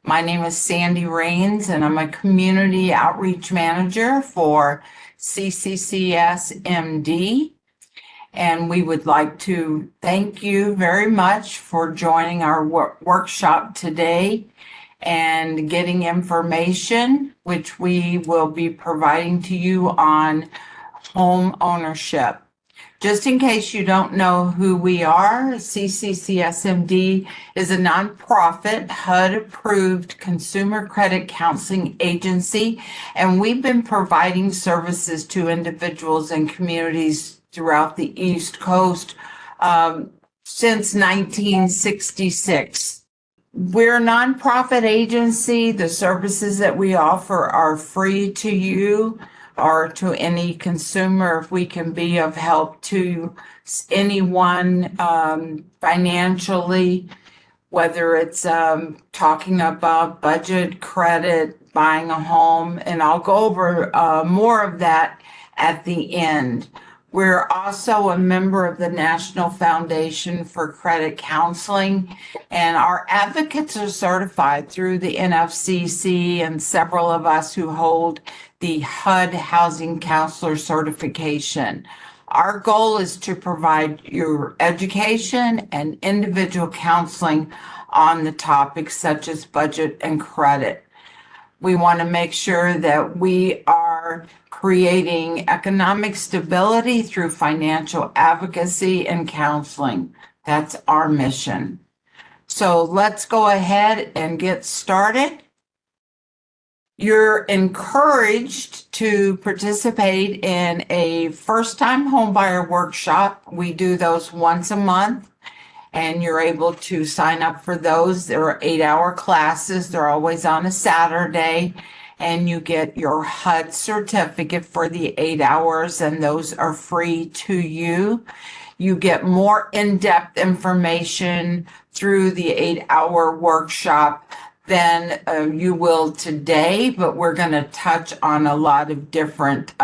My name is Sandy Rains, and I'm a community outreach manager for CCCSMD. And we would like to thank you very much for joining our workshop today and getting information, which we will be providing to you on home ownership. Just in case you don't know who we are, CCCSMD is a nonprofit HUD-approved consumer credit counseling agency, and we've been providing services to individuals and communities throughout the East Coast since 1966. We're a nonprofit agency. The services that we offer are free to you or to any consumer if we can be of help to anyone financially, whether it's talking about budget, credit, buying a home, and I'll go over more of that at the end. We're also a member of the National Foundation for Credit Counseling, and our advocates are certified through the NFCC, and several of us who hold the HUD Housing Counselor certification. Our goal is to provide your education and individual counseling on the topics such as budget and credit. We want to make sure that we are creating economic stability through financial advocacy and counseling. That's our mission. So let's go ahead and get started. You're encouraged to participate in a first-time homebuyer workshop. We do those once a month, and you're able to sign up for those. There are 8-hour classes. They're always on a Saturday, and you get your HUD certificate for the 8 hours, and those are free to you. You get more in-depth information through the 8-hour workshop than you will today, but we're going to touch on a lot of different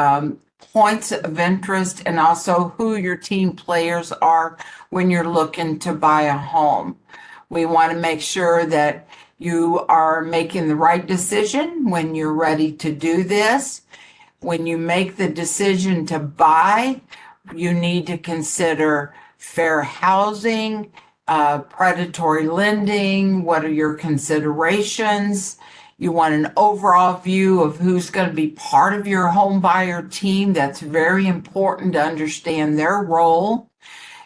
points of interest and also who your team players are when you're looking to buy a home. We want to make sure that you are making the right decision when you're ready to do this. When you make the decision to buy, you need to consider fair housing, predatory lending. What are your considerations? You want an overall view of who's going to be part of your home buyer team. That's very important to understand their role.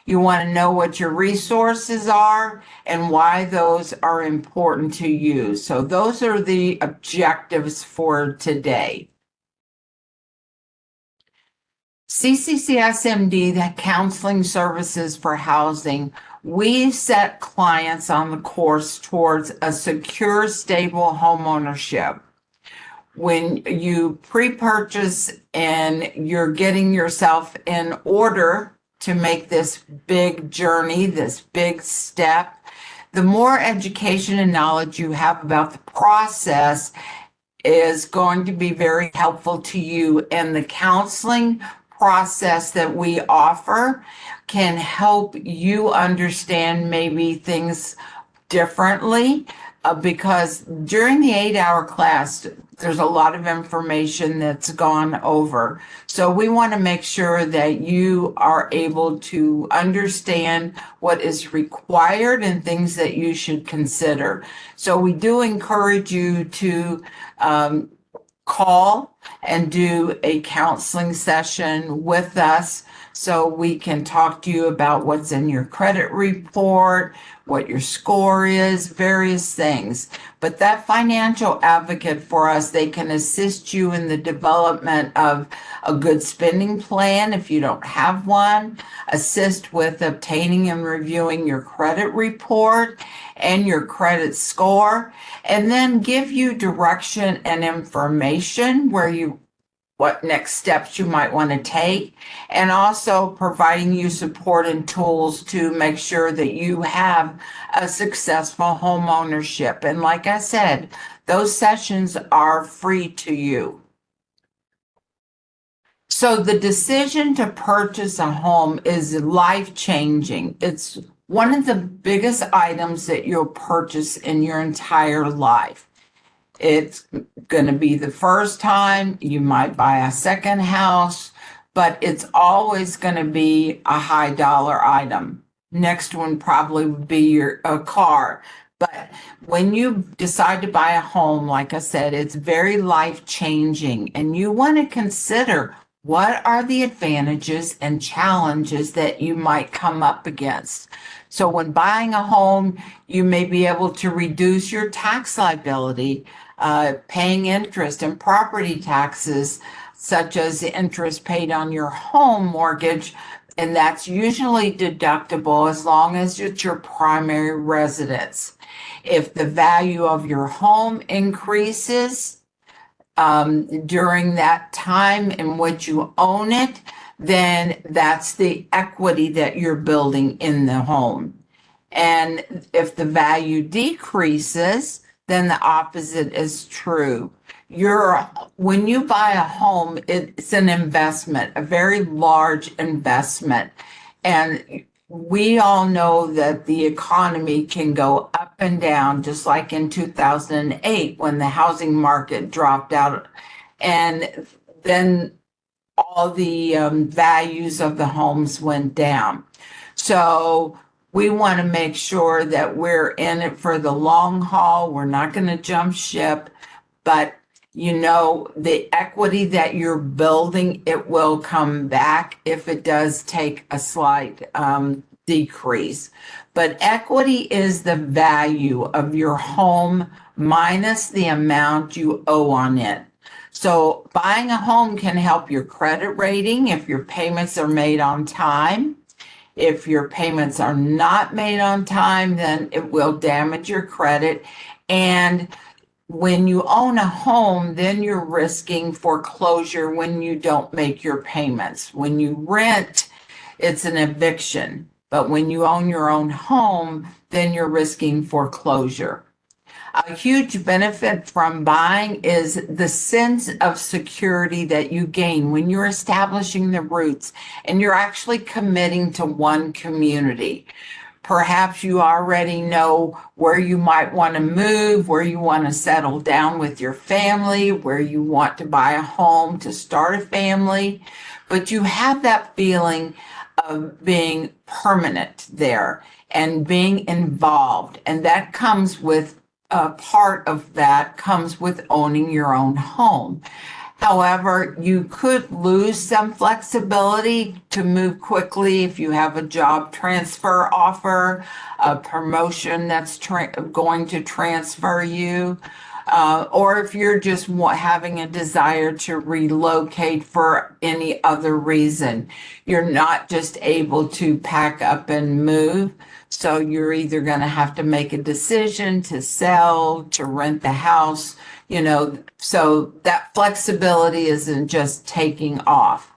You want to know what your resources are and why those are important to you. So those are the objectives for today. CCCSMD, the Counseling Services for Housing, we set clients on the course towards a secure, stable home ownership. When you pre-purchase and you're getting yourself in order to make this big journey, this big step, the more education and knowledge you have about the process is going to be very helpful to you, and the counseling process that we offer can help you understand maybe things differently because during the 8-hour class, there's a lot of information that's gone over. So we want to make sure that you are able to understand what is required and things that you should consider. So we do encourage you to call and do a counseling session with us so we can talk to you about what's in your credit report, what your score is, various things. But that financial advocate for us, they can assist you in the development of a good spending plan if you don't have one, assist with obtaining and reviewing your credit report and your credit score, and then give you direction and information what next steps you might want to take, and also providing you support and tools to make sure that you have a successful home ownership. And like I said, those sessions are free to you. So the decision to purchase a home is life-changing. It's one of the biggest items that you'll purchase in your entire life. It's going to be the first time you might buy a second house, but it's always going to be a high dollar item. Next one probably would be a car. But when you decide to buy a home, like I said, it's very life changing, and you want to consider what are the advantages and challenges that you might come up against. So when buying a home, you may be able to reduce your tax liability, paying interest and property taxes, such as the interest paid on your home mortgage, and that's usually deductible as long as it's your primary residence. If the value of your home increases during that time in which you own it, then that's the equity that you're building in the home. And if the value decreases, then the opposite is true. When you buy a home, it's an investment, a very large investment. And we all know that the economy can go up and down, just like in 2008 when the housing market dropped out. And then all the values of the homes went down. So we want to make sure that we're in it for the long haul. We're not going to jump ship, but the equity that you're building, it will come back if it does take a slight decrease. But equity is the value of your home minus the amount you owe on it. So buying a home can help your credit rating if your payments are made on time. If your payments are not made on time, then it will damage your credit. And when you own a home, then you're risking foreclosure when you don't make your payments. When you rent, it's an eviction. But when you own your own home, then you're risking foreclosure. A huge benefit from buying is the sense of security that you gain when you're establishing the roots and you're actually committing to one community. Perhaps you already know where you might want to move, where you want to settle down with your family, where you want to buy a home to start a family, but you have that feeling of being permanent there and being involved. And that comes with part of that comes with owning your own home. However, you could lose some flexibility to move quickly if you have a job transfer offer, a promotion that's going to transfer you, or if you're just having a desire to relocate for any other reason. You're not just able to pack up and move. So you're either going to have to make a decision to sell, to rent the house, so that flexibility isn't just taking off.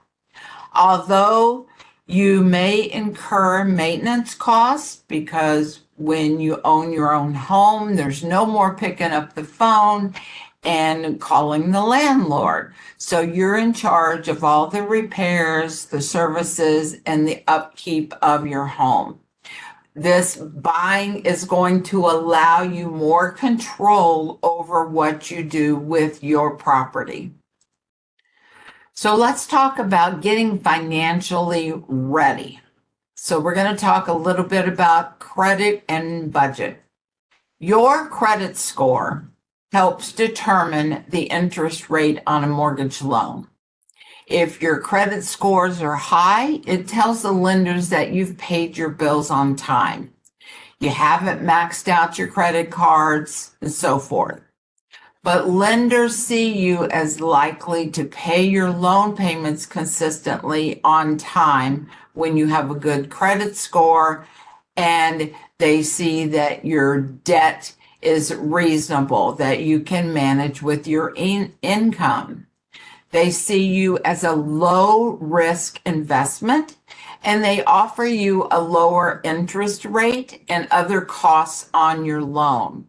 Although you may incur maintenance costs because when you own your own home, there's no more picking up the phone and calling the landlord. So you're in charge of all the repairs, the services, and the upkeep of your home. This buying is going to allow you more control over what you do with your property. So let's talk about getting financially ready. So we're going to talk a little bit about credit and budget. Your credit score helps determine the interest rate on a mortgage loan. If your credit scores are high, it tells the lenders that you've paid your bills on time. You haven't maxed out your credit cards and so forth. But lenders see you as likely to pay your loan payments consistently on time when you have a good credit score and they see that your debt is reasonable, that you can manage with your income. They see you as a low risk investment, and they offer you a lower interest rate and other costs on your loan.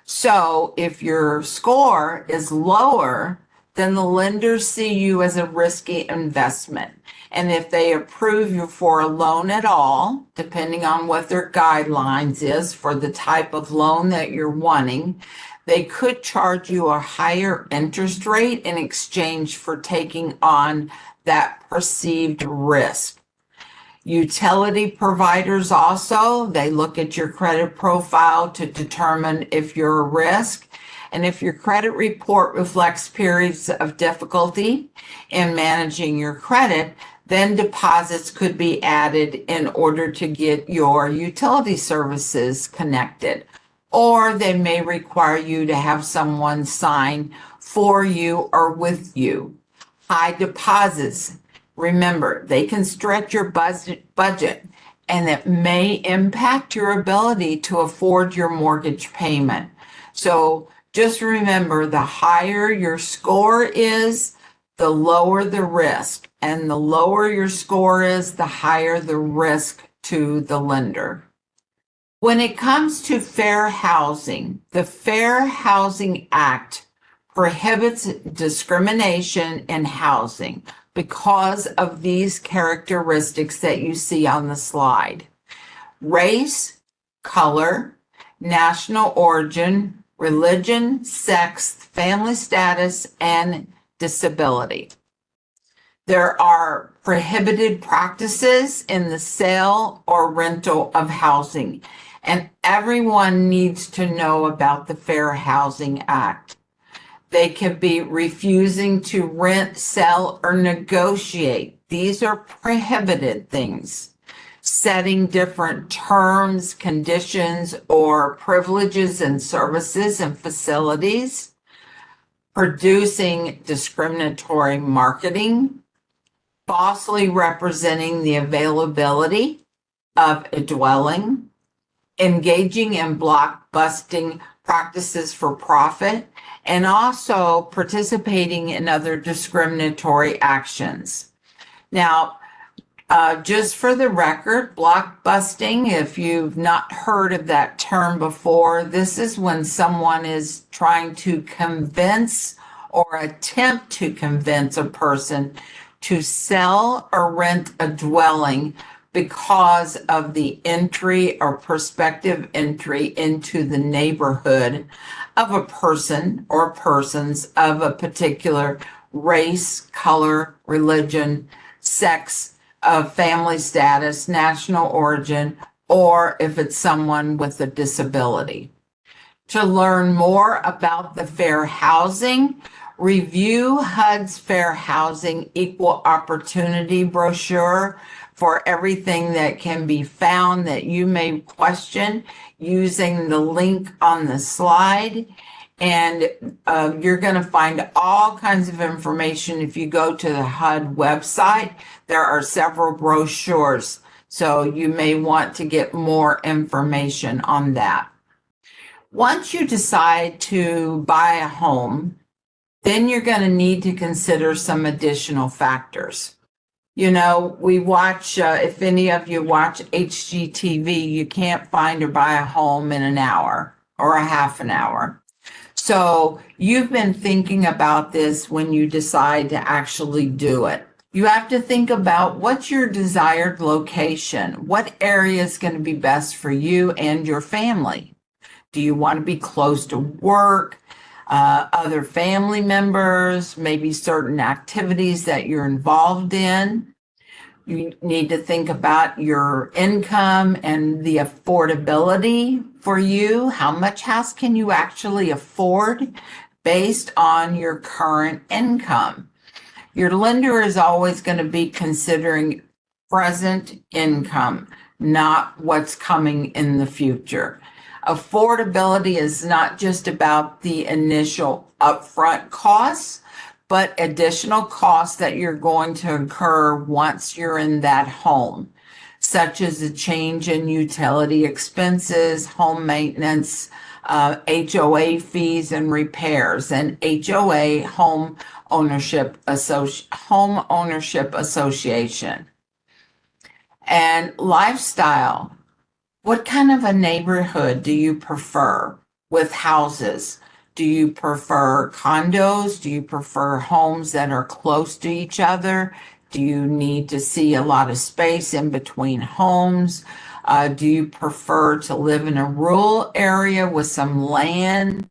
So if your score is lower, then the lenders see you as a risky investment. And if they approve you for a loan at all, depending on what their guidelines is for the type of loan that you're wanting, they could charge you a higher interest rate in exchange for taking on that perceived risk. Utility providers also, they look at your credit profile to determine if you're a risk. And if your credit report reflects periods of difficulty in managing your credit, then deposits could be added in order to get your utility services connected. Or they may require you to have someone sign for you or with you. High deposits. Remember, they can stretch your budget, and it may impact your ability to afford your mortgage payment. So just remember, the higher your score is, the lower the risk. And the lower your score is, the higher the risk to the lender. When it comes to fair housing, the Fair Housing Act prohibits discrimination in housing because of these characteristics that you see on the slide: race, color, national origin, religion, sex, family status, and disability. There are prohibited practices in the sale or rental of housing, and everyone needs to know about the Fair Housing Act. They could be refusing to rent, sell, or negotiate. These are prohibited things. Setting different terms, conditions, or privileges and services and facilities. Producing discriminatory marketing. Falsely representing the availability of a dwelling. Engaging in block busting practices for profit, and also participating in other discriminatory actions. Now, just for the record, block busting, if you've not heard of that term before, this is when someone is trying to convince or attempt to convince a person to sell or rent a dwelling because of the entry or prospective entry into the neighborhood of a person or persons of a particular race, color, religion, sex, family status, national origin, or if it's someone with a disability. To learn more about the fair housing, review HUD's Fair Housing Equal Opportunity brochure for everything that can be found that you may question using the link on the slide. And you're going to find all kinds of information if you go to the HUD website. There are several brochures, so you may want to get more information on that. Once you decide to buy a home, then you're going to need to consider some additional factors. You know, we watch, if any of you watch HGTV, you can't find or buy a home in an hour or a half an hour. So you've been thinking about this when you decide to actually do it. You have to think about what's your desired location. What area is going to be best for you and your family? Do you want to be close to work, other family members, maybe certain activities that you're involved in? You need to think about your income and the affordability for you. How much house can you actually afford based on your current income? Your lender is always going to be considering present income, not what's coming in the future. Affordability is not just about the initial upfront costs, but additional costs that you're going to incur once you're in that home, such as a change in utility expenses, home maintenance, HOA fees and repairs, and HOA, Home Ownership Association. And lifestyle. What kind of a neighborhood do you prefer with houses? Do you prefer condos? Do you prefer homes that are close to each other? Do you need to see a lot of space in between homes? Do you prefer to live in a rural area with some land?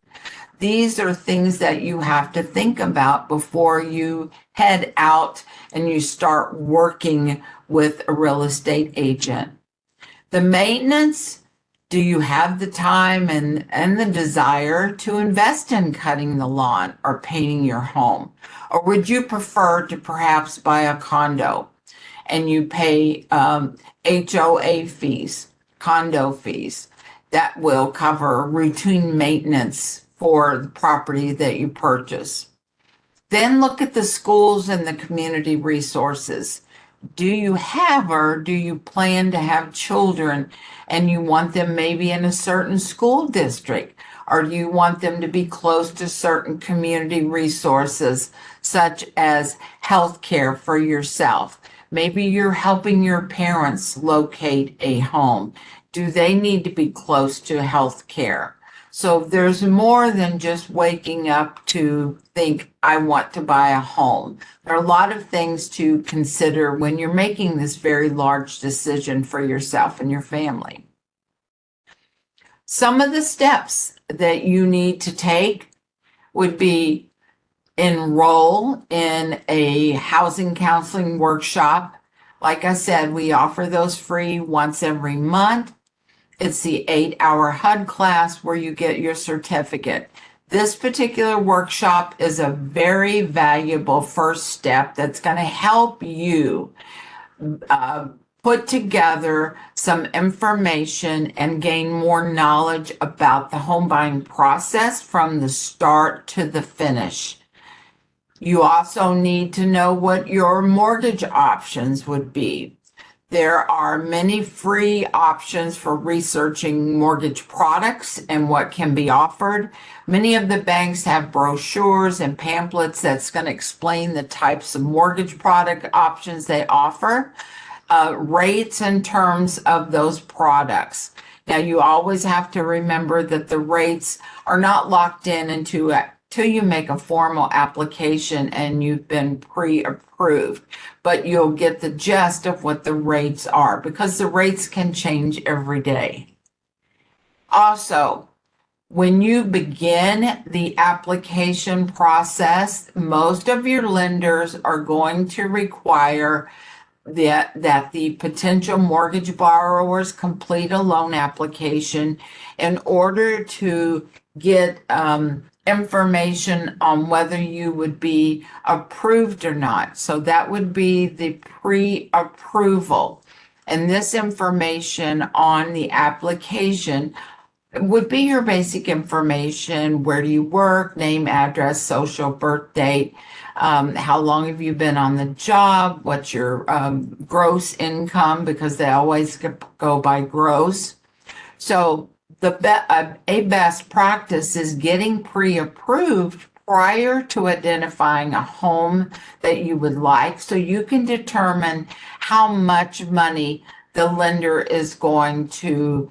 These are things that you have to think about before you head out and you start working with a real estate agent. The maintenance, do you have the time and the desire to invest in cutting the lawn or painting your home? Or would you prefer to perhaps buy a condo and you pay HOA fees, condo fees, that will cover routine maintenance for the property that you purchase? Then look at the schools and the community resources. Do you have or do you plan to have children and you want them maybe in a certain school district? Or do you want them to be close to certain community resources, such as health care for yourself? Maybe you're helping your parents locate a home. Do they need to be close to health care? So there's more than just waking up to think, I want to buy a home. There are a lot of things to consider when you're making this very large decision for yourself and your family. Some of the steps that you need to take would be enroll in a housing counseling workshop. Like I said, we offer those free once every month. It's the 8-hour HUD class where you get your certificate. This particular workshop is a very valuable first step that's going to help you put together some information and gain more knowledge about the home buying process from the start to the finish. You also need to know what your mortgage options would be. There are many free options for researching mortgage products and what can be offered. Many of the banks have brochures and pamphlets that's going to explain the types of mortgage product options they offer, rates and terms of those products. Now, you always have to remember that the rates are not locked in until you make a formal application and you've been pre-approved, but you'll get the gist of what the rates are because the rates can change every day. Also, when you begin the application process, most of your lenders are going to require that the potential mortgage borrowers complete a loan application in order to get information on whether you would be approved or not. So that would be the pre-approval. And this information on the application would be your basic information. Where do you work? Name, address, social, birth date. How long have you been on the job? What's your gross income? Because they always go by gross. So a best practice is getting pre-approved prior to identifying a home that you would like, so you can determine how much money the lender is going to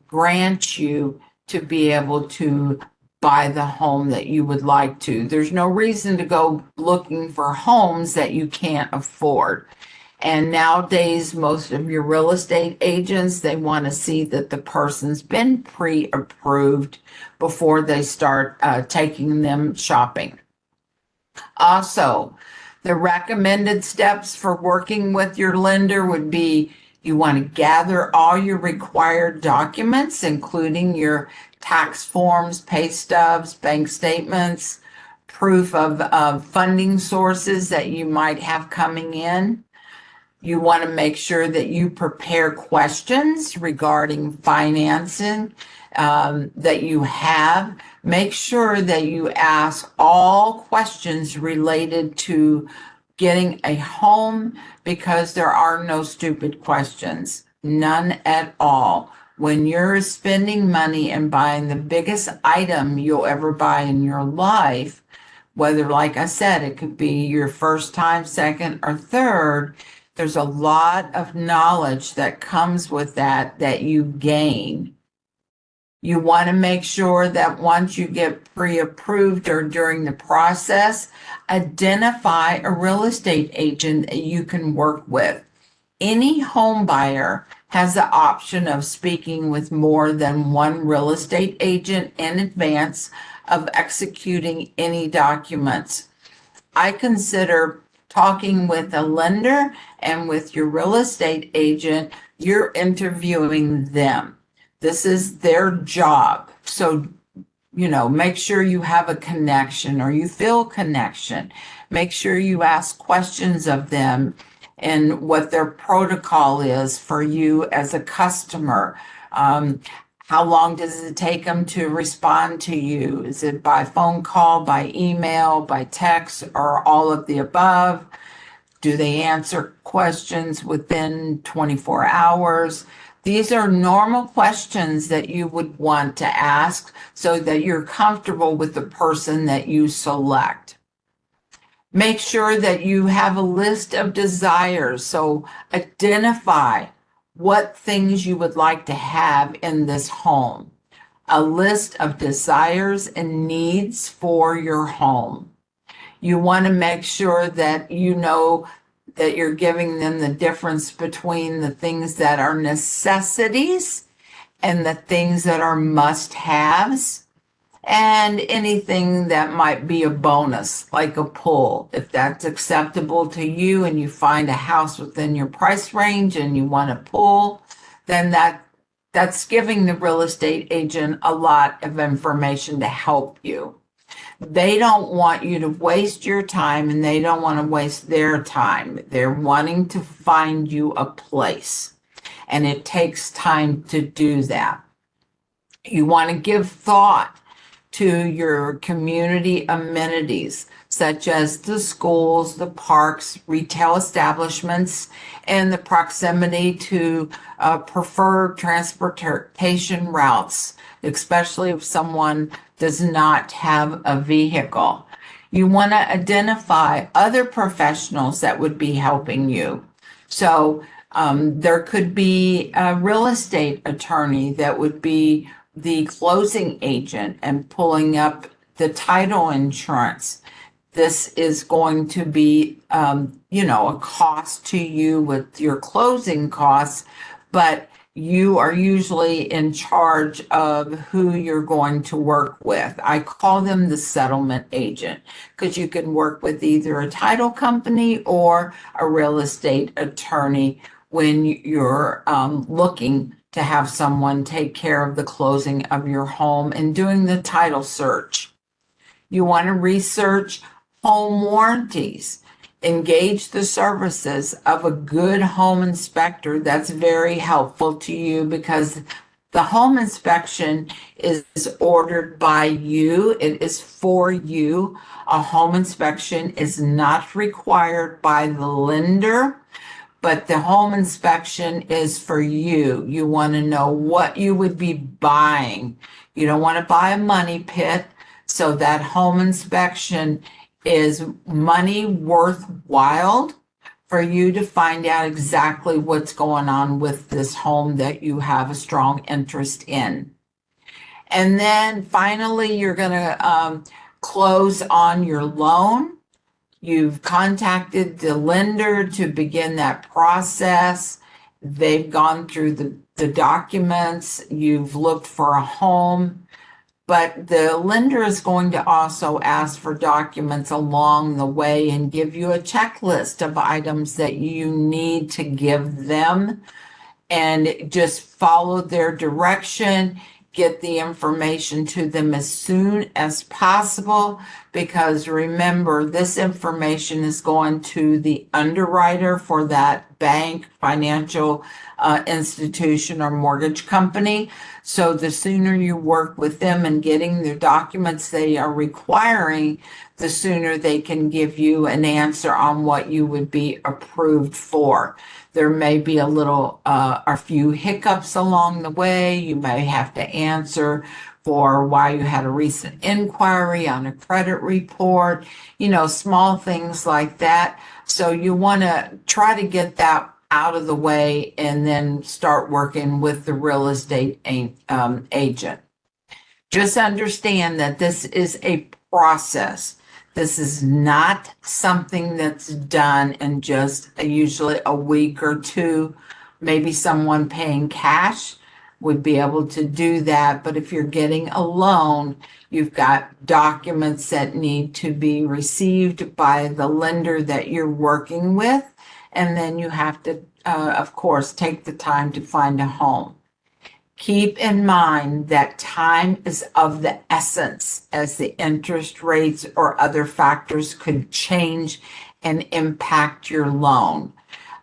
grant you to be able to buy the home that you would like to. There's no reason to go looking for homes that you can't afford. And nowadays, most of your real estate agents, they want to see that the person's been pre-approved before they start taking them shopping. Also, the recommended steps for working with your lender would be you want to gather all your required documents, including your tax forms, pay stubs, bank statements, proof of funding sources that you might have coming in. You want to make sure that you prepare questions regarding financing that you have. Make sure that you ask all questions related to getting a home, because there are no stupid questions, none at all. When you're spending money and buying the biggest item you'll ever buy in your life, whether, like I said, it could be your first time, second, or third, there's a lot of knowledge that comes with that you gain. You want to make sure that once you get pre-approved or during the process, identify a real estate agent that you can work with. Any home buyer has the option of speaking with more than one real estate agent in advance of executing any documents. I consider talking with a lender and with your real estate agent, you're interviewing them. This is their job. So, make sure you have a connection or you feel connection. Make sure you ask questions of them and what their protocol is for you as a customer. How long does it take them to respond to you? Is it by phone call, by email, by text, or all of the above? Do they answer questions within 24 hours? These are normal questions that you would want to ask so that you're comfortable with the person that you select. Make sure that you have a list of desires. So identify what things you would like to have in this home. A list of desires and needs for your home. You want to make sure that you know that you're giving them the difference between the things that are necessities and the things that are must-haves, and anything that might be a bonus, like a pool. If that's acceptable to you and you find a house within your price range and you want a pool, then that's giving the real estate agent a lot of information to help you. They don't want you to waste your time and they don't want to waste their time. They're wanting to find you a place, and it takes time to do that. You want to give thought to your community amenities, such as the schools, the parks, retail establishments, and the proximity to preferred transportation routes, especially if someone does not have a vehicle. You want to identify other professionals that would be helping you. So there could be a real estate attorney that would be the closing agent and pulling up the title insurance. This is going to be, a cost to you with your closing costs, but you are usually in charge of who you're going to work with. I call them the settlement agent because you can work with either a title company or a real estate attorney when you're looking to have someone take care of the closing of your home and doing the title search. You want to research home warranties. Engage the services of a good home inspector. That's very helpful to you because the home inspection is ordered by you. It is for you. A home inspection is not required by the lender, but the home inspection is for you. You want to know what you would be buying. You don't want to buy a money pit. So that home inspection is money worthwhile for you to find out exactly what's going on with this home that you have a strong interest in. And then finally, you're going to close on your loan. You've contacted the lender to begin that process. They've gone through the documents. You've looked for a home. But the lender is going to also ask for documents along the way and give you a checklist of items that you need to give them, and just follow their direction. Get the information to them as soon as possible, because remember, this information is going to the underwriter for that bank, financial institution, or mortgage company. So the sooner you work with them and getting the documents they are requiring, the sooner they can give you an answer on what you would be approved for. There may be a few hiccups along the way. You may have to answer for why you had a recent inquiry on a credit report, small things like that. So you want to try to get that out of the way and then start working with the real estate agent. Just understand that this is a process. This is not something that's done in just usually a week or two. Maybe someone paying cash would be able to do that. But if you're getting a loan, you've got documents that need to be received by the lender that you're working with. And then you have to, of course, take the time to find a home. Keep in mind that time is of the essence, as the interest rates or other factors could change and impact your loan.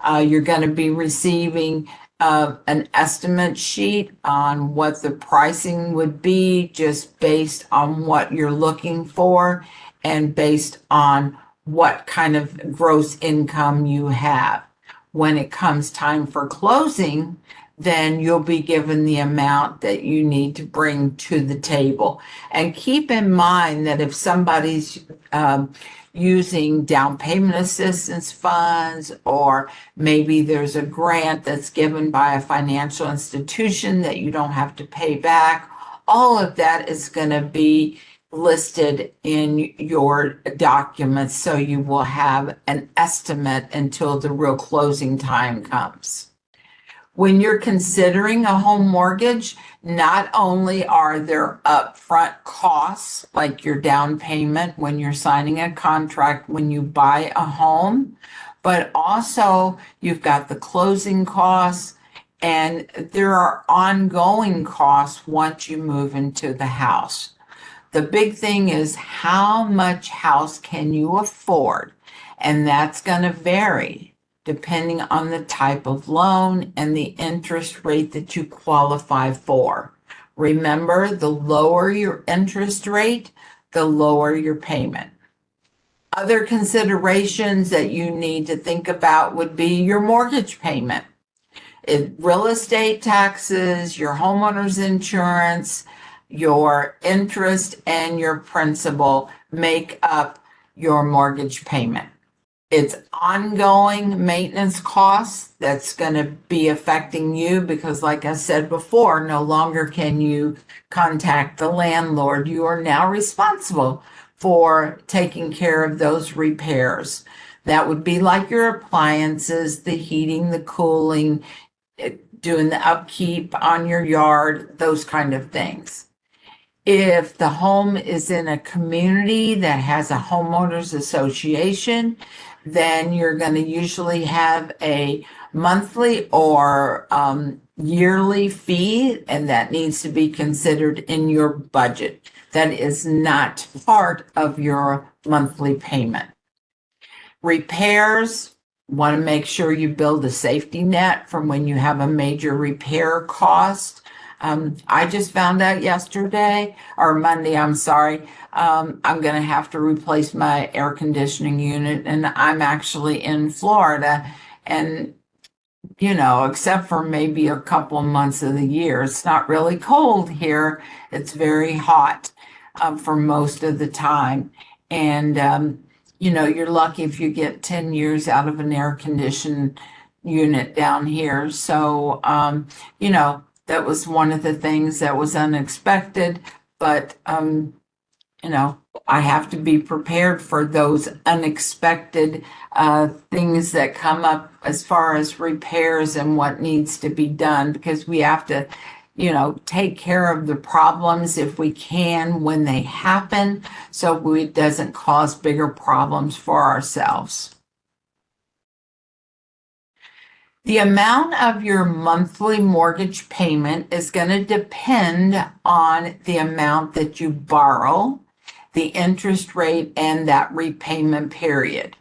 You're going to be receiving an estimate sheet on what the pricing would be, just based on what you're looking for and based on what kind of gross income you have. When it comes time for closing, then you'll be given the amount that you need to bring to the table. And keep in mind that if somebody's using down payment assistance funds, or maybe there's a grant that's given by a financial institution that you don't have to pay back, all of that is going to be listed in your documents, so you will have an estimate until the real closing time comes. When you're considering a home mortgage, not only are there upfront costs, like your down payment when you're signing a contract when you buy a home, but also you've got the closing costs, and there are ongoing costs once you move into the house. The big thing is, how much house can you afford? And that's going to vary depending on the type of loan and the interest rate that you qualify for. Remember, the lower your interest rate, the lower your payment. Other considerations that you need to think about would be your mortgage payment, real estate taxes, your homeowner's insurance, your interest, and your principal make up your mortgage payment. It's ongoing maintenance costs that's going to be affecting you, because, like I said before, no longer can you contact the landlord. You are now responsible for taking care of those repairs. That would be like your appliances, the heating, the cooling, doing the upkeep on your yard, those kind of things. If the home is in a community that has a homeowners association, then you're going to usually have a monthly or yearly fee, and that needs to be considered in your budget. That is not part of your monthly payment. Repairs, want to make sure you build a safety net from when you have a major repair cost. I just found out yesterday, or Monday, I'm sorry, I'm going to have to replace my air conditioning unit, and I'm actually in Florida, and except for maybe a couple of months of the year, it's not really cold here. It's very hot for most of the time. And, you're lucky if you get 10 years out of an air conditioned unit down here. So, that was one of the things that was unexpected, but, I have to be prepared for those unexpected things that come up as far as repairs and what needs to be done, because we have to, take care of the problems if we can when they happen, so it doesn't cause bigger problems for ourselves. The amount of your monthly mortgage payment is going to depend on the amount that you borrow, the interest rate, and that repayment period.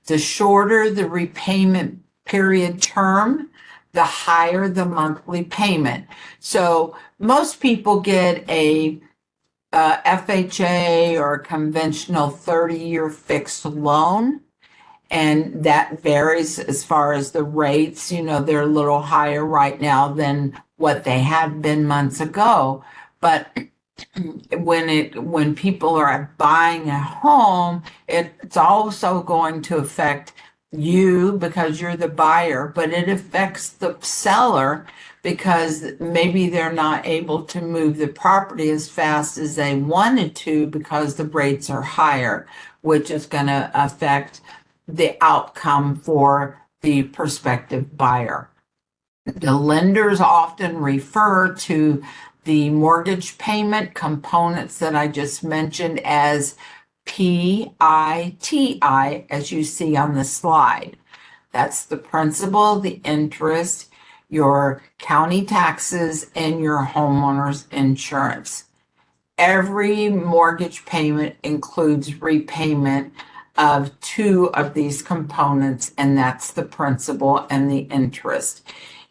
The shorter the repayment period term, the higher the monthly payment. So most people get a FHA or a conventional 30-year fixed loan, and that varies as far as the rates. They're a little higher right now than what they had been months ago. But when people are buying a home, it's also going to affect you because you're the buyer, but it affects the seller because maybe they're not able to move the property as fast as they wanted to because the rates are higher, which is going to affect the outcome for the prospective buyer. The lenders often refer to the mortgage payment components that I just mentioned as PITI, as you see on the slide. That's the principal, the interest, your county taxes, and your homeowner's insurance. Every mortgage payment includes repayment of two of these components, and that's the principal and the interest.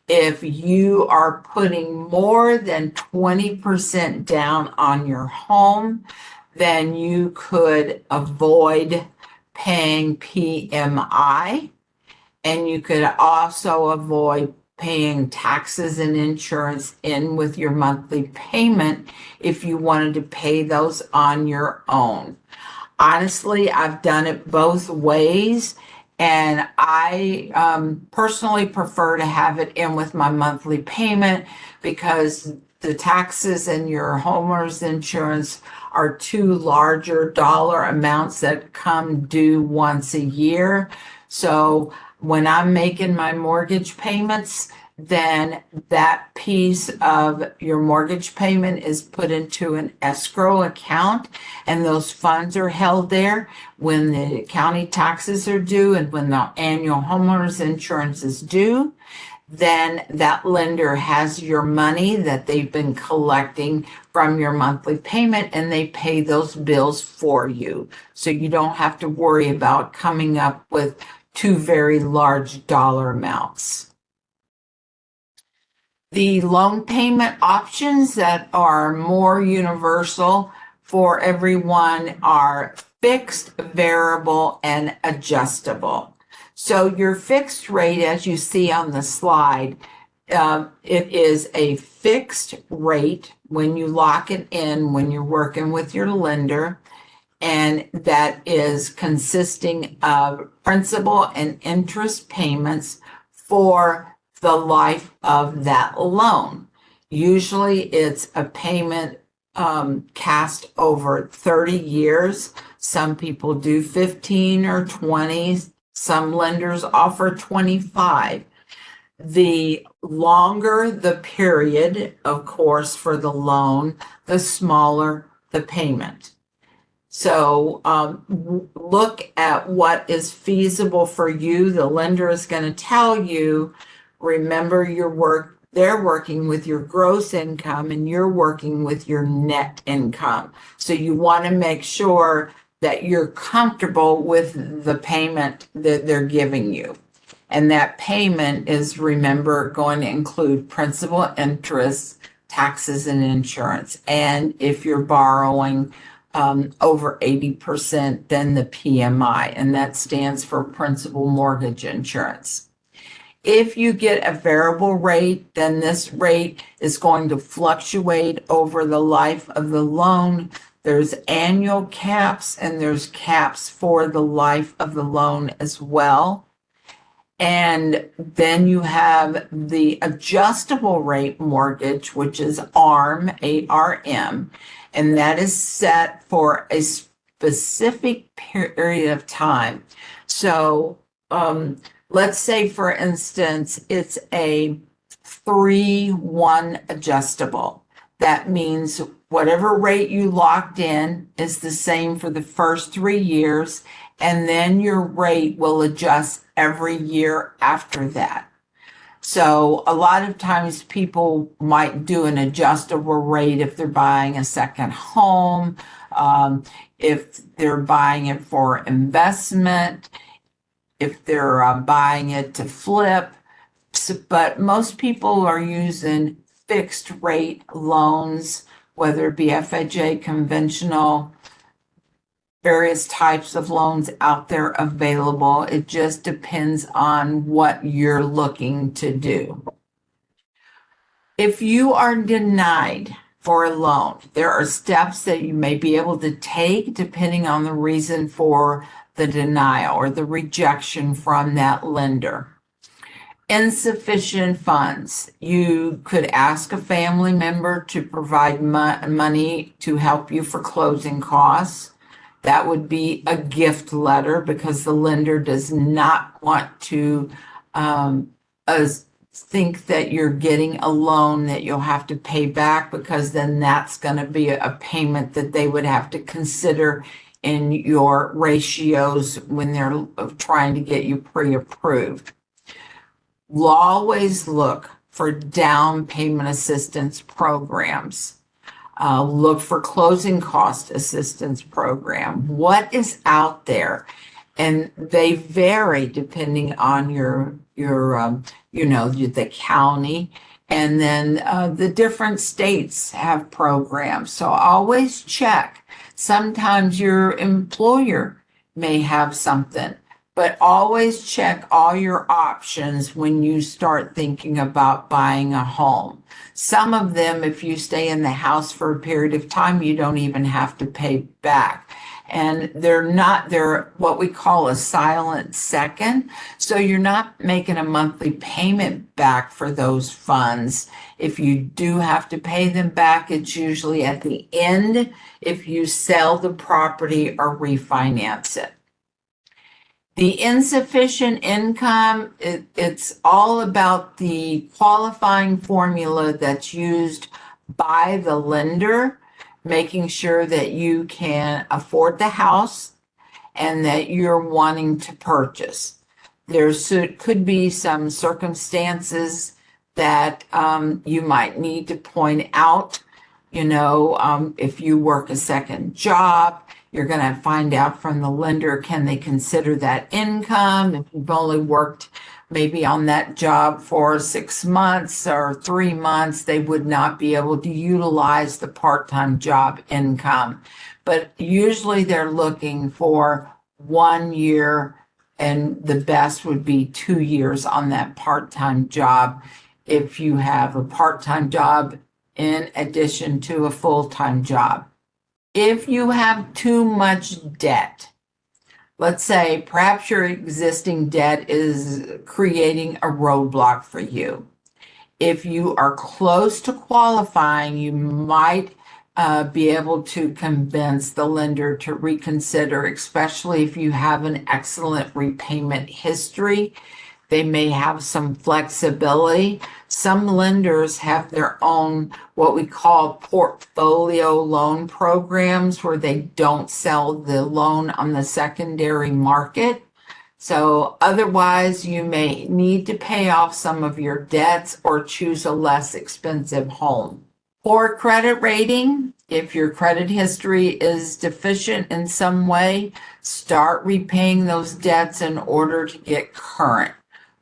If you are putting more than 20% down on your home, then you could avoid paying PMI, and you could also avoid paying taxes and insurance in with your monthly payment if you wanted to pay those on your own. Honestly, I've done it both ways, and I personally prefer to have it in with my monthly payment because the taxes and your homeowner's insurance are two larger dollar amounts that come due once a year. So when I'm making my mortgage payments, then that piece of your mortgage payment is put into an escrow account, and those funds are held there. When the county taxes are due and when the annual homeowner's insurance is due, then that lender has your money that they've been collecting from your monthly payment, and they pay those bills for you. So you don't have to worry about coming up with two very large dollar amounts. The loan payment options that are more universal for everyone are fixed, variable, and adjustable. So your fixed rate, as you see on the slide, it is a fixed rate when you lock it in, when you're working with your lender, and that is consisting of principal and interest payments for the life of that loan. Usually it's a payment cast over 30 years. Some people do 15 or 20. Some lenders offer 25. The longer the period, of course, for the loan, the smaller the payment. So look at what is feasible for you. The lender is going to tell you, remember they're working with your gross income and you're working with your net income. So you want to make sure that you're comfortable with the payment that they're giving you. And that payment is, remember, going to include principal, interest, taxes, and insurance. And if you're borrowing over 80%, then the PMI, and that stands for principal mortgage insurance. If you get a variable rate, then this rate is going to fluctuate over the life of the loan. There's annual caps and there's caps for the life of the loan as well. And then you have the adjustable rate mortgage, which is ARM, A-R-M, and that is set for a specific period of time. So let's say, for instance, it's a 3-1 adjustable. That means whatever rate you locked in is the same for the first 3 years, and then your rate will adjust every year after that. So a lot of times people might do an adjustable rate if they're buying a second home, if they're buying it for investment, if they're buying it to flip. But most people are using fixed rate loans, whether it be FHA, conventional, various types of loans out there available. It just depends on what you're looking to do. If you are denied for a loan, there are steps that you may be able to take depending on the reason for the denial or the rejection from that lender. Insufficient funds. You could ask a family member to provide money to help you for closing costs. That would be a gift letter because the lender does not want to think that you're getting a loan that you'll have to pay back, because then that's going to be a payment that they would have to consider in your ratios when they're trying to get you pre-approved. We'll always look for down payment assistance programs. Look for closing cost assistance program. What is out there? And they vary depending on the county. And then the different states have programs. So always check. Sometimes your employer may have something, but always check all your options when you start thinking about buying a home. Some of them, if you stay in the house for a period of time, you don't even have to pay back. And they're what we call a silent second. So you're not making a monthly payment back for those funds. If you do have to pay them back, it's usually at the end if you sell the property or refinance it. The insufficient income, it's all about the qualifying formula that's used by the lender, making sure that you can afford the house and that you're wanting to purchase. There could be some circumstances that you might need to point out. If you work a second job, you're going to find out from the lender, can they consider that income? If you've only worked maybe on that job for 6 months or 3 months, they would not be able to utilize the part-time job income. But usually they're looking for 1 year, and the best would be 2 years on that part-time job if you have a part-time job in addition to a full-time job. If you have too much debt, let's say perhaps your existing debt is creating a roadblock for you. If you are close to qualifying, you might be able to convince the lender to reconsider, especially if you have an excellent repayment history. They may have some flexibility. Some lenders have their own, what we call portfolio loan programs, where they don't sell the loan on the secondary market. So otherwise, you may need to pay off some of your debts or choose a less expensive home. Poor credit rating. If your credit history is deficient in some way, start repaying those debts in order to get current.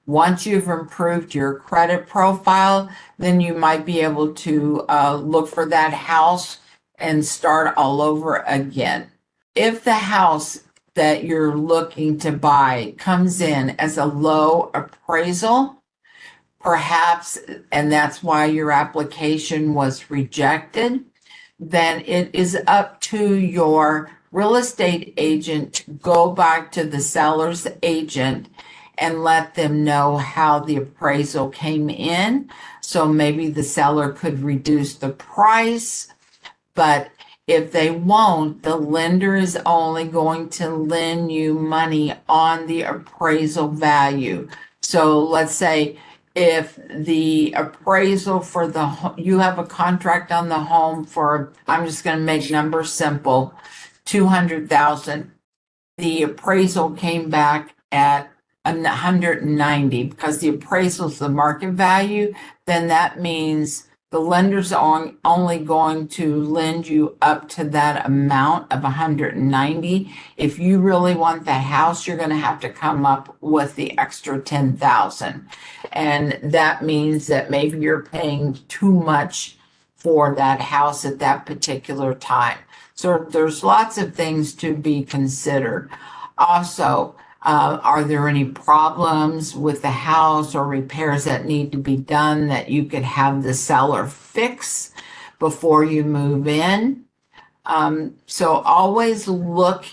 Once you've improved your credit profile, then you might be able to look for that house and start all over again. If the house that you're looking to buy comes in as a low appraisal, perhaps, and that's why your application was rejected, then it is up to your real estate agent to go back to the seller's agent and let them know how the appraisal came in. So maybe the seller could reduce the price, but if they won't, the lender is only going to lend you money on the appraisal value. So let's say if the appraisal for you have a contract on the home for, I'm just going to make numbers simple, $200,000. The appraisal came back at 190 because the appraisal is the market value, then that means the lender's only going to lend you up to that amount of 190. If you really want the house, you're going to have to come up with the extra 10,000. And that means that maybe you're paying too much for that house at that particular time. So there's lots of things to be considered. Also, are there any problems with the house or repairs that need to be done that you could have the seller fix before you move in? So always look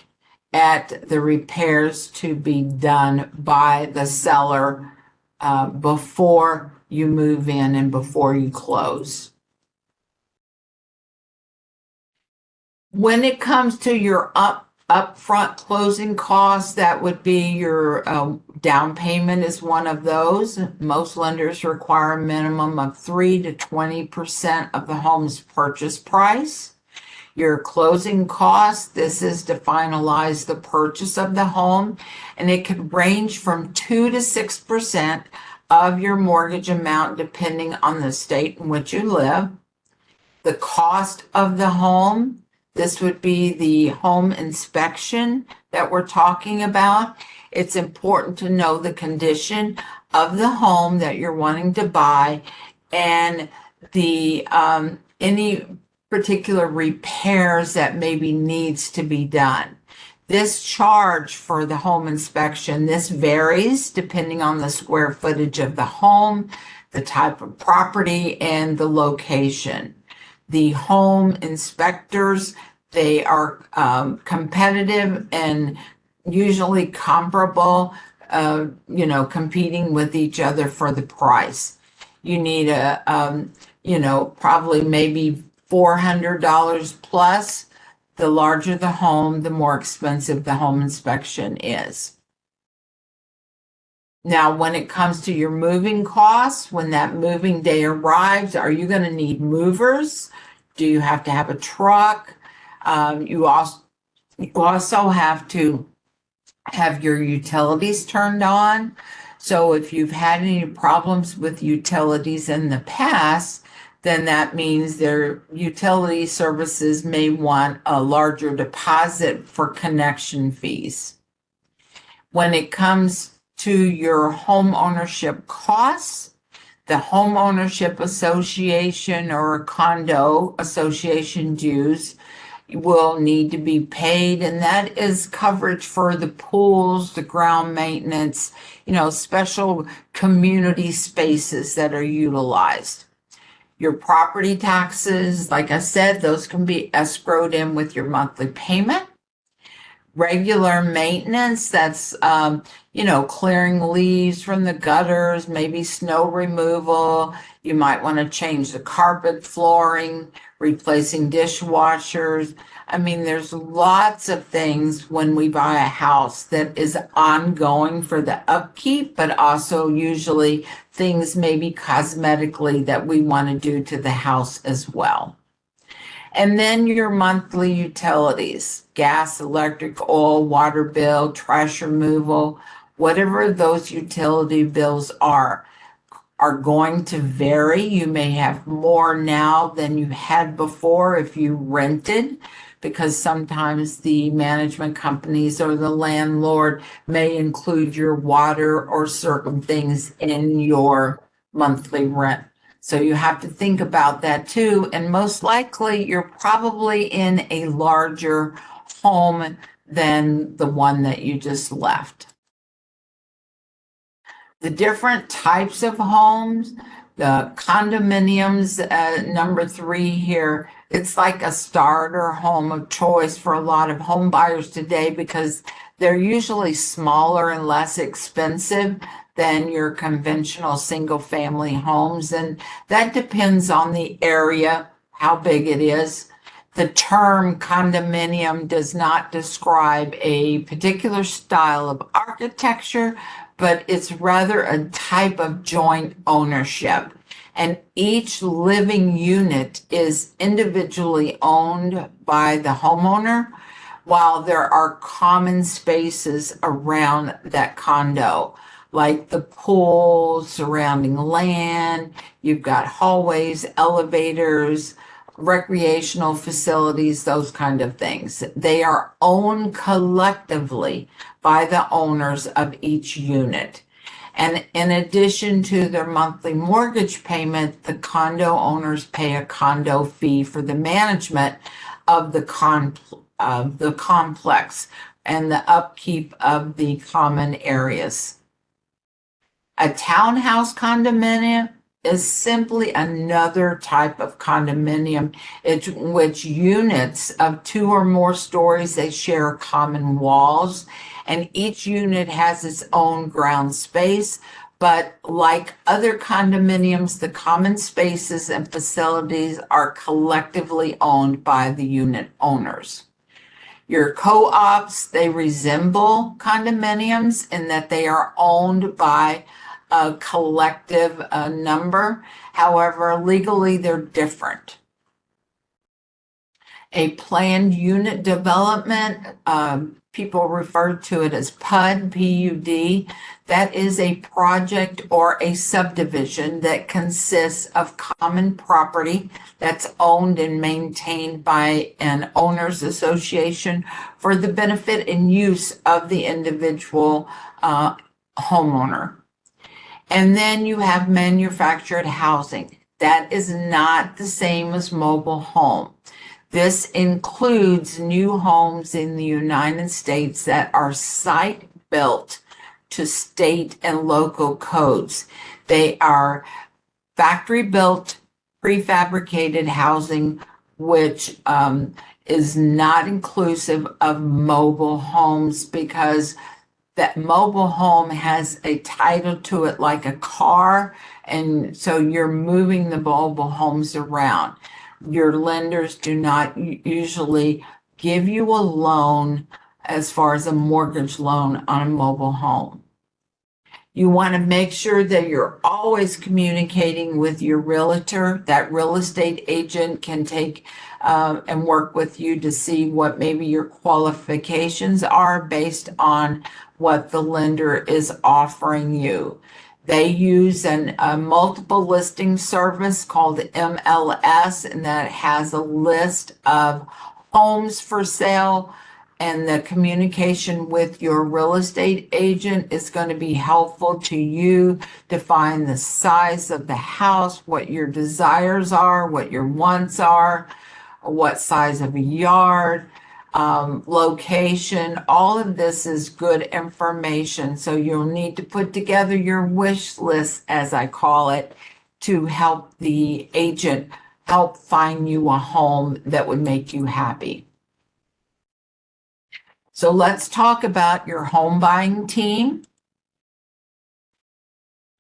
at the repairs to be done by the seller before you move in and before you close. When it comes to your upfront closing costs, that would be your down payment is one of those. Most lenders require a minimum of 3 to 20% of the home's purchase price. Your closing costs, this is to finalize the purchase of the home, and it could range from 2 to 6% of your mortgage amount depending on the state in which you live. The cost of the home, this would be the home inspection that we're talking about. It's important to know the condition of the home that you're wanting to buy and the any particular repairs that maybe needs to be done. This charge for the home inspection, this varies depending on the square footage of the home, the type of property, and the location. The home inspectors, they are competitive and usually comparable, competing with each other for the price. You need probably maybe $400 plus. The larger the home, the more expensive the home inspection is. Now, when it comes to your moving costs, when that moving day arrives, are you going to need movers? Do you have to have a truck? You also have to have your utilities turned on. So if you've had any problems with utilities in the past, then that means their utility services may want a larger deposit for connection fees. When it comes to your home ownership costs, the home ownership association or condo association dues will need to be paid, and that is coverage for the pools, the ground maintenance, special community spaces that are utilized. Your property taxes, like I said, those can be escrowed in with your monthly payment. Regular maintenance, that's, clearing leaves from the gutters, maybe snow removal. You might want to change the carpet, flooring, replacing dishwashers. I mean, there's lots of things when we buy a house that is ongoing for the upkeep, but also usually things maybe cosmetically that we want to do to the house as well. And then your monthly utilities, gas, electric, oil, water bill, trash removal, whatever those utility bills are going to vary. You may have more now than you had before if you rented, because sometimes the management companies or the landlord may include your water or certain things in your monthly rent. So you have to think about that too. And most likely you're probably in a larger home than the one that you just left. The different types of homes, the condominiums, number 3 here, it's like a starter home of choice for a lot of home buyers today because they're usually smaller and less expensive than your conventional single family homes. And that depends on the area, how big it is. The term condominium does not describe a particular style of architecture, but it's rather a type of joint ownership. And each living unit is individually owned by the homeowner, while there are common spaces around that condo, like the pool, surrounding land, you've got hallways, elevators, recreational facilities, those kind of things. They are owned collectively by the owners of each unit. And in addition to their monthly mortgage payment, the condo owners pay a condo fee for the management of the complex and the upkeep of the common areas. A townhouse condominium is simply another type of condominium in which units of 2 or more stories, they share common walls, and each unit has its own ground space, But like other condominiums, the common spaces and facilities are collectively owned by the unit owners. Your co-ops, they resemble condominiums in that they are owned by a collective number. However, legally, they're different. A planned unit development, people refer to it as PUD, P-U-D. That is a project or a subdivision that consists of common property that's owned and maintained by an owners association for the benefit and use of the individual homeowner. And then you have manufactured housing. That is not the same as mobile home. This includes new homes in the United States that are site built to state and local codes. They are factory built, prefabricated housing, which is not inclusive of mobile homes because that mobile home has a title to it like a car. And so you're moving the mobile homes around. Your lenders do not usually give you a loan as far as a mortgage loan on a mobile home. You want to make sure that you're always communicating with your realtor. That real estate agent can take and work with you to see what maybe your qualifications are based on what the lender is offering you. They use a multiple listing service called MLS, and that has a list of homes for sale. And the communication with your real estate agent is going to be helpful to you to find the size of the house, what your desires are, what your wants are, what size of a yard, location. All of this is good information. So you'll need to put together your wish list, as I call it, to help the agent help find you a home that would make you happy. So let's talk about your home buying team.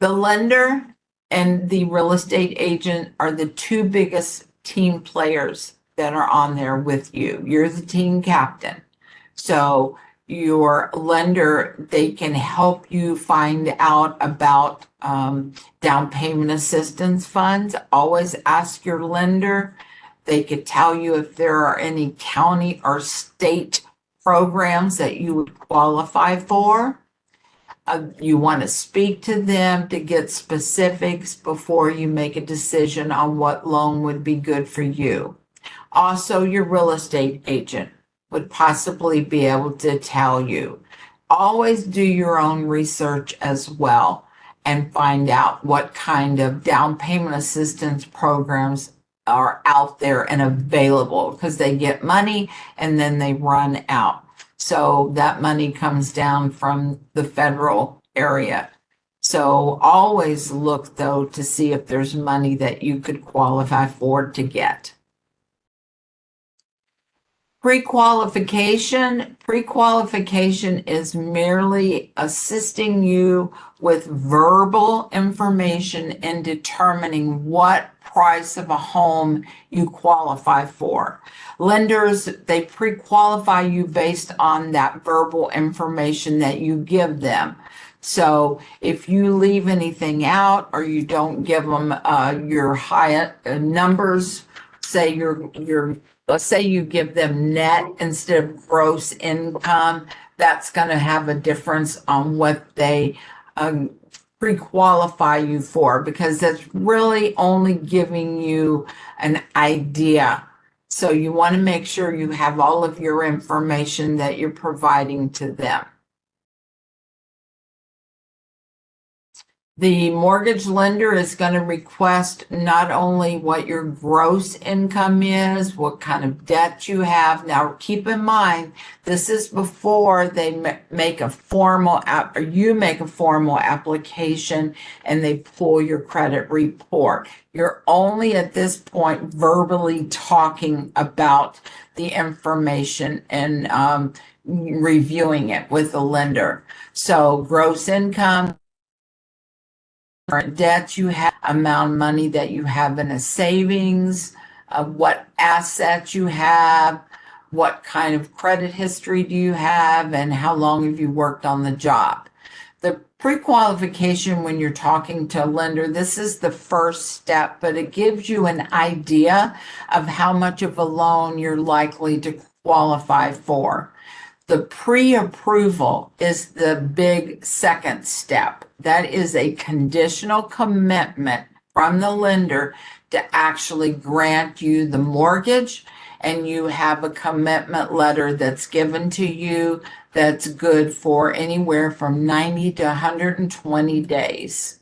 The lender and the real estate agent are the two biggest team players that are on there with you. You're the team captain. So your lender, they can help you find out about down payment assistance funds. Always ask your lender. They could tell you if there are any county or state programs that you would qualify for. You want to speak to them to get specifics before you make a decision on what loan would be good for you. Also, your real estate agent would possibly be able to tell you. Always do your own research as well and find out what kind of down payment assistance programs are out there and available, because they get money and then they run out. So that money comes down from the federal area. So always look, though, to see if there's money that you could qualify for to get. Pre-qualification. Pre-qualification is merely assisting you with verbal information in determining what price of a home you qualify for. Lenders, they pre-qualify you based on that verbal information that you give them. So if you leave anything out or you don't give them your high numbers, say let's say you give them net instead of gross income, that's going to have a difference on what they pre-qualify you for, because that's really only giving you an idea. So you want to make sure you have all of your information that you're providing to them. The mortgage lender is going to request not only what your gross income is, what kind of debt you have. Now, keep in mind, this is before they make a formal or you make a formal application and they pull your credit report. You're only at this point verbally talking about the information and reviewing it with the lender. So gross income, current debts you have, amount of money that you have in a savings, what assets you have, what kind of credit history do you have, and how long have you worked on the job. The pre-qualification, when you're talking to a lender, this is the first step, but it gives you an idea of how much of a loan you're likely to qualify for. The pre-approval is the big second step. That is a conditional commitment from the lender to actually grant you the mortgage, and you have a commitment letter that's given to you that's good for anywhere from 90 to 120 days.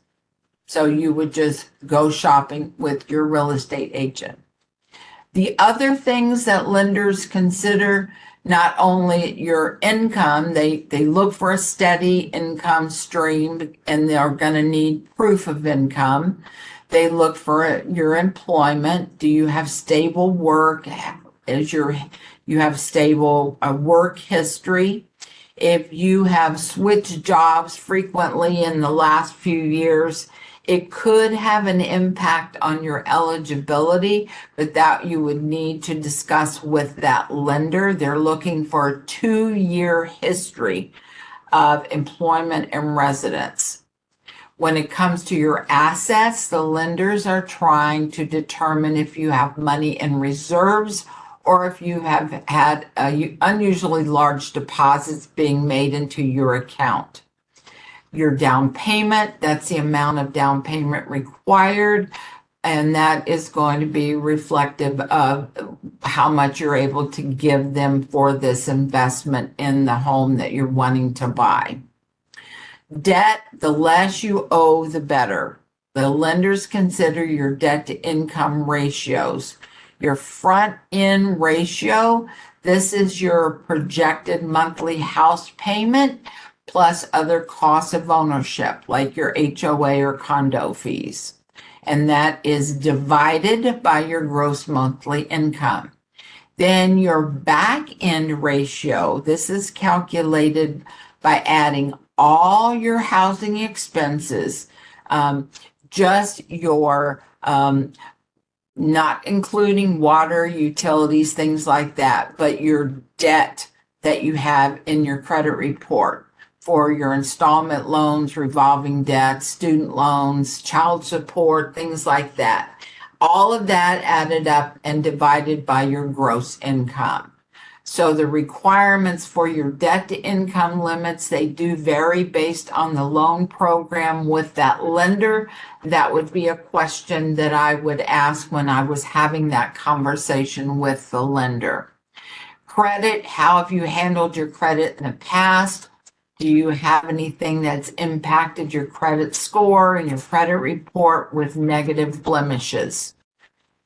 So you would just go shopping with your real estate agent. The other things that lenders consider, not only your income, they look for a steady income stream, and they're going to need proof of income. They look for your employment. Do you have stable work? You have stable work history? If you have switched jobs frequently in the last few years, it could have an impact on your eligibility, but that you would need to discuss with that lender. They're looking for a 2-year history of employment and residence. When it comes to your assets, the lenders are trying to determine if you have money in reserves or if you have had unusually large deposits being made into your account. Your down payment, that's the amount of down payment required, and that is going to be reflective of how much you're able to give them for this investment in the home that you're wanting to buy. Debt, the less you owe, the better. The lenders consider your debt to income ratios. Your front end ratio, this is your projected monthly house payment plus other costs of ownership, like your HOA or condo fees. And that is divided by your gross monthly income. Then your back end ratio, this is calculated by adding all your housing expenses, just your, not including water, utilities, things like that, but your debt that you have in your credit report for your installment loans, revolving debts, student loans, child support, things like that. All of that added up and divided by your gross income. So the requirements for your debt to income limits, they do vary based on the loan program with that lender. That would be a question that I would ask when I was having that conversation with the lender. Credit, how have you handled your credit in the past? Do you have anything that's impacted your credit score and your credit report with negative blemishes?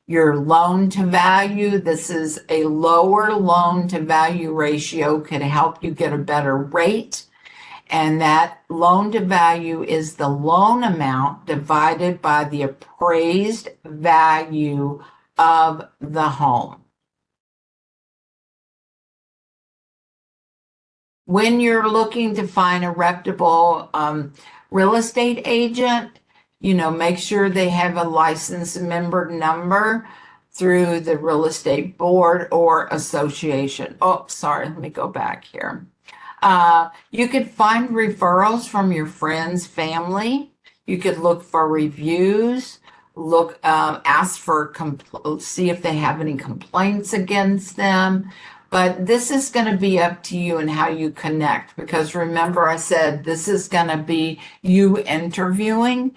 Your loan to value, this is a lower loan to value ratio, can help you get a better rate. And that loan to value is the loan amount divided by the appraised value of the home. When you're looking to find a reputable real estate agent, make sure they have a licensed member number through the real estate board or association. Oh, sorry, let me go back here. You could find referrals from your friends, family. You could look for reviews, ask for, see if they have any complaints against them. But this is going to be up to you and how you connect, because remember I said this is going to be you interviewing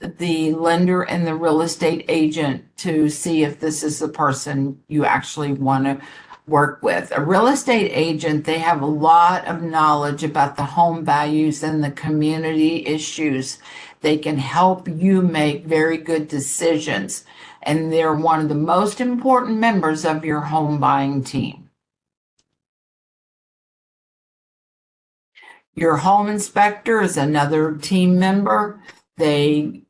the lender and the real estate agent to see if this is the person you actually want to work with. A real estate agent, they have a lot of knowledge about the home values and the community issues. They can help you make very good decisions, and they're one of the most important members of your home buying team. Your home inspector is another team member. They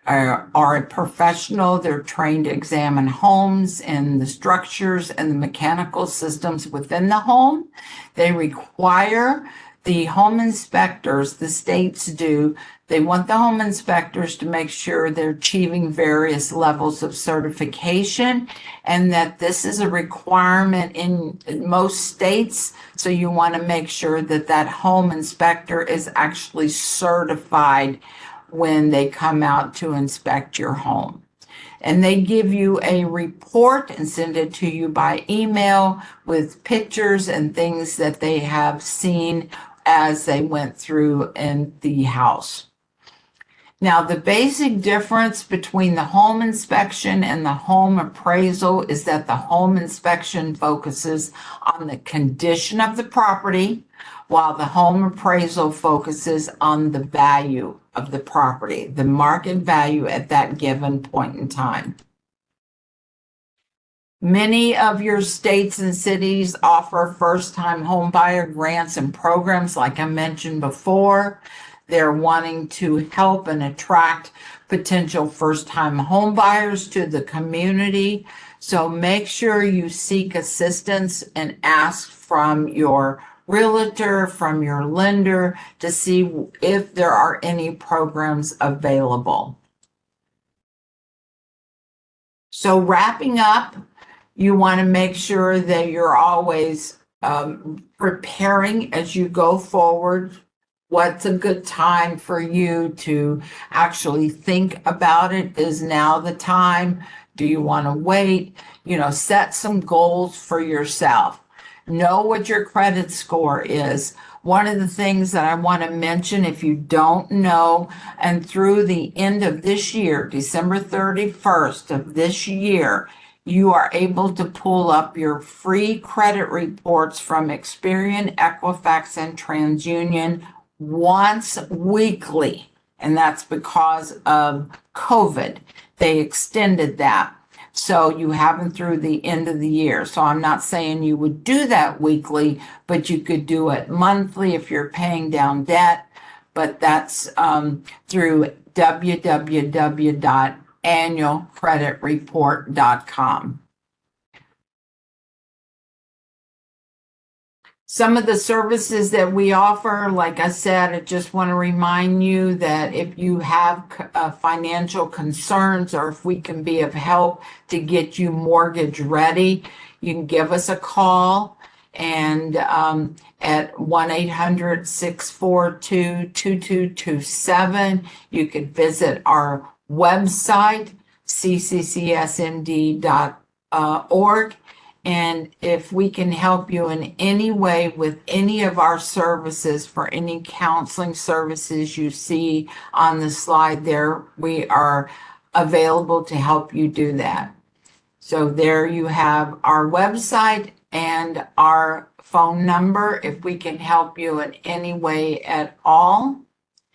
are a professional. They're trained to examine homes and the structures and the mechanical systems within the home. They require the home inspectors, the states do, they want the home inspectors to make sure they're achieving various levels of certification, and that this is a requirement in most states. So you want to make sure that that home inspector is actually certified when they come out to inspect your home. And they give you a report and send it to you by email with pictures and things that they have seen as they went through in the house. Now, the basic difference between the home inspection and the home appraisal is that the home inspection focuses on the condition of the property, while the home appraisal focuses on the value of the property, the market value at that given point in time. Many of your states and cities offer first-time home buyer grants and programs, like I mentioned before. They're wanting to help and attract potential first-time home buyers to the community. So make sure you seek assistance and ask from your realtor, from your lender, to see if there are any programs available. So wrapping up, you want to make sure that you're always preparing as you go forward. What's a good time for you to actually think about it? Is now the time? Do you want to wait? Set some goals for yourself. Know what your credit score is. One of the things that I want to mention, if you don't know, and through the end of this year, December 31st of this year, you are able to pull up your free credit reports from Experian, Equifax, and TransUnion once weekly. And that's because of COVID. They extended that. So you have them through the end of the year. So I'm not saying you would do that weekly, but you could do it monthly if you're paying down debt. But that's through www.annualcreditreport.com. Some of the services that we offer, like I said, I just want to remind you that if you have financial concerns, or if we can be of help to get you mortgage ready, you can give us a call and at 1-800-642-2227. You could visit our website, ccccsmd.org. And if we can help you in any way with any of our services, for any counseling services you see on the slide there, we are available to help you do that. So there you have our website and our phone number if we can help you in any way at all.